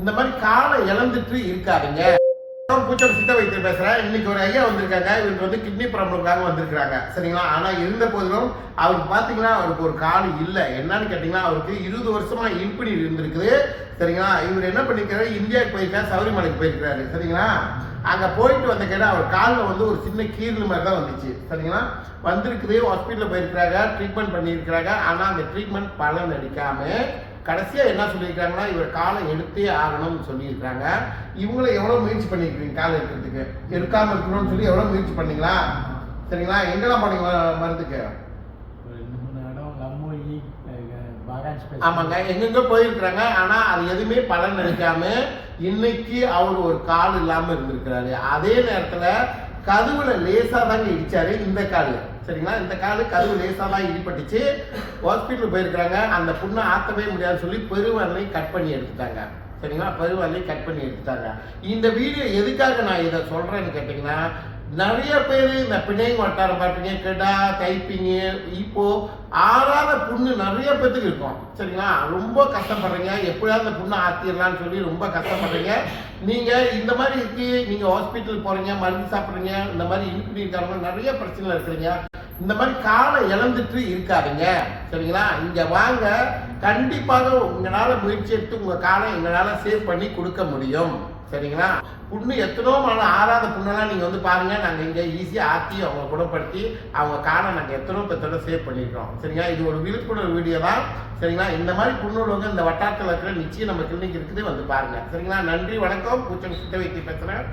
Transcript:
இந்த மாதிரி காலை இழந்துட்டு இருக்காதுங்க. பூச்சம் சித்த வைத்தியர் பேசுறேன். இன்னைக்கு ஒரு ஐயா வந்திருக்காங்க. இவருக்கு வந்து கிட்னி ப்ராப்ளம்காக வந்திருக்காங்க, சரிங்களா. ஆனா இருந்த போதிலும் அவருக்கு பாத்தீங்கன்னா அவருக்கு ஒரு கால் இல்லை. என்னன்னு கேட்டீங்கன்னா அவருக்கு 20 வருஷமா இழுப்பு நீர் இருந்திருக்குது, சரிங்களா. இவர் என்ன பண்ணிருக்காரு, இந்தியாவுக்கு போயிருக்காரு, சபரிமலைக்கு போயிருக்காரு, சரிங்களா. அங்க போயிட்டு வந்த கேட்ட அவர் காலில் வந்து ஒரு சின்ன கீரல் மாதிரி தான் வந்துச்சு, சரிங்களா. வந்திருக்குது, ஹாஸ்பிட்டலில் போயிருக்கிறாங்க, ட்ரீட்மெண்ட் பண்ணியிருக்கிறாங்க. ஆனா அந்த ட்ரீட்மெண்ட் பலன் அடிக்காம கடைசியா என்ன சொல்லியிருக்காங்கன்னா இவர் காலை எடுத்தே ஆகணும்னு சொல்லியிருக்காங்க. இவங்கள எவ்வளவு முயற்சி பண்ணிருக்கீங்க காலை எடுக்கிறதுக்கு, எடுக்காம இருக்கணும்னு சொல்லி எவ்வளவு முயற்சி பண்ணீங்களா, சரிங்களா. எங்கெல்லாம் பண்ணீங்களா மருந்துக்கு? ஆமாங்க, எங்கெங்க போயிருக்கிறாங்க. ஆனா அது எதுவுமே பலன் அளிக்காம இன்னைக்கு அவர் ஒரு கால் இல்லாம இருந்திருக்கிறாரு. அதே நேரத்துல கதவுல லேசா தாங்க இடிச்சாரு இந்த காலு, சரிங்களா. இந்த காலு கதவு லேசா தான் இடிப்பட்டுச்சு. ஹாஸ்பிட்டல் போயிருக்கிறாங்க. அந்த புண்ணை ஆத்தவே முடியாதுன்னு சொல்லி பெருவரலை கட் பண்ணி எடுத்துட்டாங்க, சரிங்களா. பெருவரலை கட் பண்ணி எடுத்துட்டாங்க. இந்த வீடியோ எதுக்காக நான் இதை சொல்றேன்னு கேட்டீங்கன்னா, நிறைய பேர் இந்த பிணைங்க வட்டாரம் பார்ப்பீங்க, கெடா தைப்பிங்க, இப்போ ஆறாத புண்ணு நிறைய பேத்துக்கு இருக்கும், சரிங்களா. ரொம்ப கஷ்டப்படுறீங்க, எப்படியாவது அந்த புண்ணை ஆத்திடலான்னு சொல்லி ரொம்ப கஷ்டப்படுறீங்க. நீங்க இந்த மாதிரி இருக்கு, நீங்க ஹாஸ்பிட்டல் போறீங்க, மருந்து சாப்பிட்றீங்க, இந்த மாதிரி இழுப்பு இருக்காங்க, நிறைய பிரச்சனை இருக்கிறீங்க. இந்த மாதிரி காலை இழந்துட்டு இருக்காதுங்க, சரிங்களா. இங்க வாங்க, கண்டிப்பாக உங்களால முயற்சி எடுத்து உங்க காலை எங்களால சேவ் பண்ணி கொடுக்க முடியும், சரிங்களா. புண்ணு எத்தனோ மழை ஆறாத புண்ணெல்லாம் நீங்கள் வந்து பாருங்கள், நாங்கள் இங்கே ஈஸியாக ஆற்றி அவங்க குணப்படுத்தி அவங்க காலை நாங்கள் எத்தனோ பேர்த்தோட சேவ் பண்ணியிருக்கோம், சரிங்களா. இது ஒரு விழிப்புணர்வு வீடியோ தான், சரிங்களா. இந்த மாதிரி புண்ணுள்ளவங்க இந்த வட்டாரத்தில் இருக்கிற நிச்சயம் நம்ம கிளினிக் இருக்குது, வந்து பாருங்கள், சரிங்களா. நன்றி, வணக்கம். பூச்சம் சித்த வைத்தியம் பேசுகிறேன்.